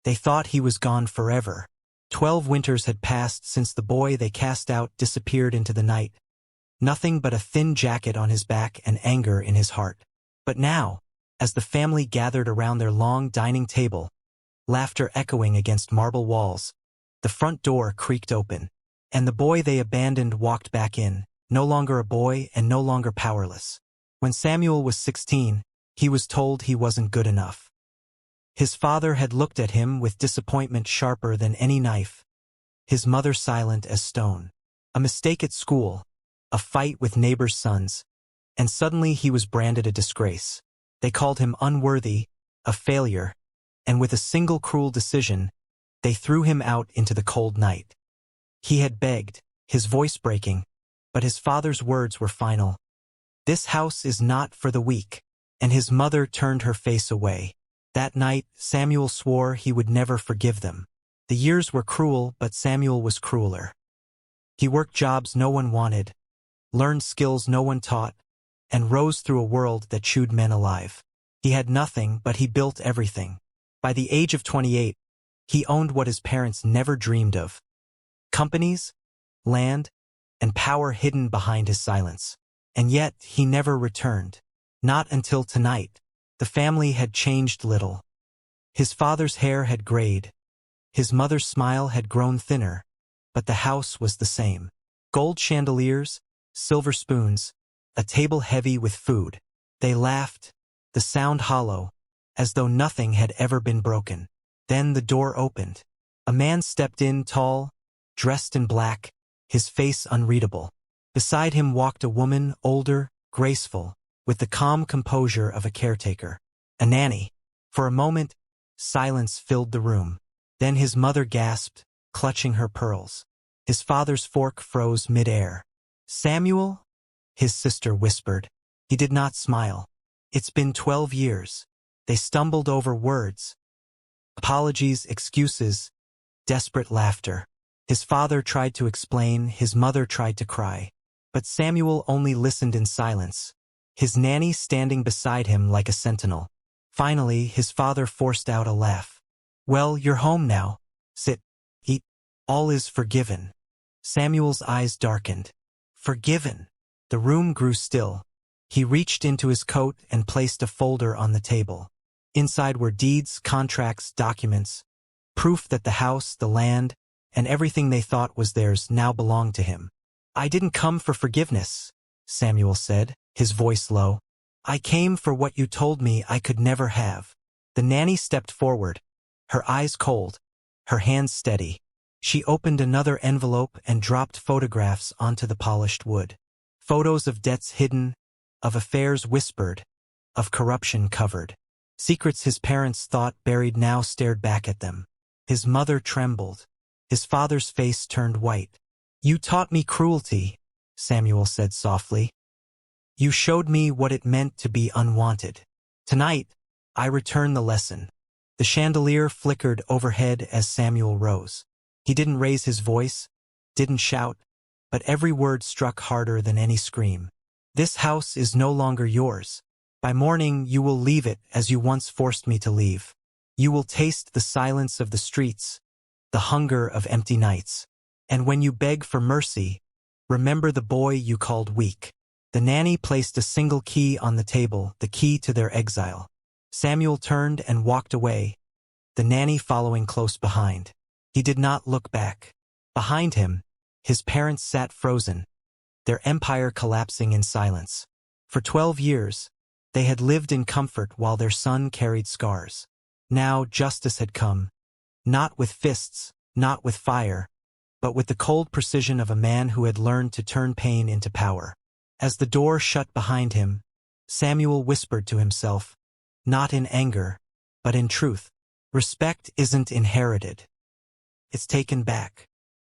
They thought he was gone forever. 12 winters had passed since the boy they cast out disappeared into the night. Nothing but a thin jacket on his back and anger in his heart. But now, as the family gathered around their long dining table, laughter echoing against marble walls, the front door creaked open, and the boy they abandoned walked back in, no longer a boy and no longer powerless. When Samuel was 16, he was told he wasn't good enough. His father had looked at him with disappointment sharper than any knife. His mother silent as stone. A mistake at school, a fight with neighbors' sons, and suddenly he was branded a disgrace. They called him unworthy, a failure, and with a single cruel decision, they threw him out into the cold night. He had begged, his voice breaking, but his father's words were final. "This house is not for the weak," and his mother turned her face away. That night, Samuel swore he would never forgive them. The years were cruel, but Samuel was crueler. He worked jobs no one wanted, learned skills no one taught, and rose through a world that chewed men alive. He had nothing, but he built everything. By the age of 28, he owned what his parents never dreamed of: companies, land, and power hidden behind his silence. And yet, he never returned. Not until tonight. The family had changed little. His father's hair had grayed. His mother's smile had grown thinner, but the house was the same. Gold chandeliers, silver spoons, a table heavy with food. They laughed, the sound hollow, as though nothing had ever been broken. Then the door opened. A man stepped in, tall, dressed in black, his face unreadable. Beside him walked a woman, older, graceful, with the calm composure of a caretaker. A nanny. For a moment, silence filled the room. Then his mother gasped, clutching her pearls. His father's fork froze mid-air. "Samuel?" his sister whispered. He did not smile. "It's been 12 years. They stumbled over words. Apologies, excuses, desperate laughter. His father tried to explain, his mother tried to cry. But Samuel only listened in silence, his nanny standing beside him like a sentinel. Finally, his father forced out a laugh. "Well, you're home now. Sit, eat. All is forgiven." Samuel's eyes darkened. Forgiven. The room grew still. He reached into his coat and placed a folder on the table. Inside were deeds, contracts, documents, proof that the house, the land, and everything they thought was theirs now belonged to him. "I didn't come for forgiveness," Samuel said, his voice low. "I came for what you told me I could never have." The nanny stepped forward, her eyes cold, her hands steady. She opened another envelope and dropped photographs onto the polished wood. Photos of debts hidden, of affairs whispered, of corruption covered. Secrets his parents thought buried now stared back at them. His mother trembled. His father's face turned white. "You taught me cruelty," Samuel said softly. "You showed me what it meant to be unwanted. Tonight, I return the lesson." The chandelier flickered overhead as Samuel rose. He didn't raise his voice, didn't shout, but every word struck harder than any scream. "This house is no longer yours. By morning you will leave it as you once forced me to leave. You will taste the silence of the streets, the hunger of empty nights. And when you beg for mercy, remember the boy you called weak." The nanny placed a single key on the table, the key to their exile. Samuel turned and walked away, the nanny following close behind. He did not look back. Behind him, his parents sat frozen, their empire collapsing in silence. For 12 years, they had lived in comfort while their son carried scars. Now justice had come, not with fists, not with fire, but with the cold precision of a man who had learned to turn pain into power. As the door shut behind him, Samuel whispered to himself, not in anger, but in truth, respect isn't inherited. It's taken back.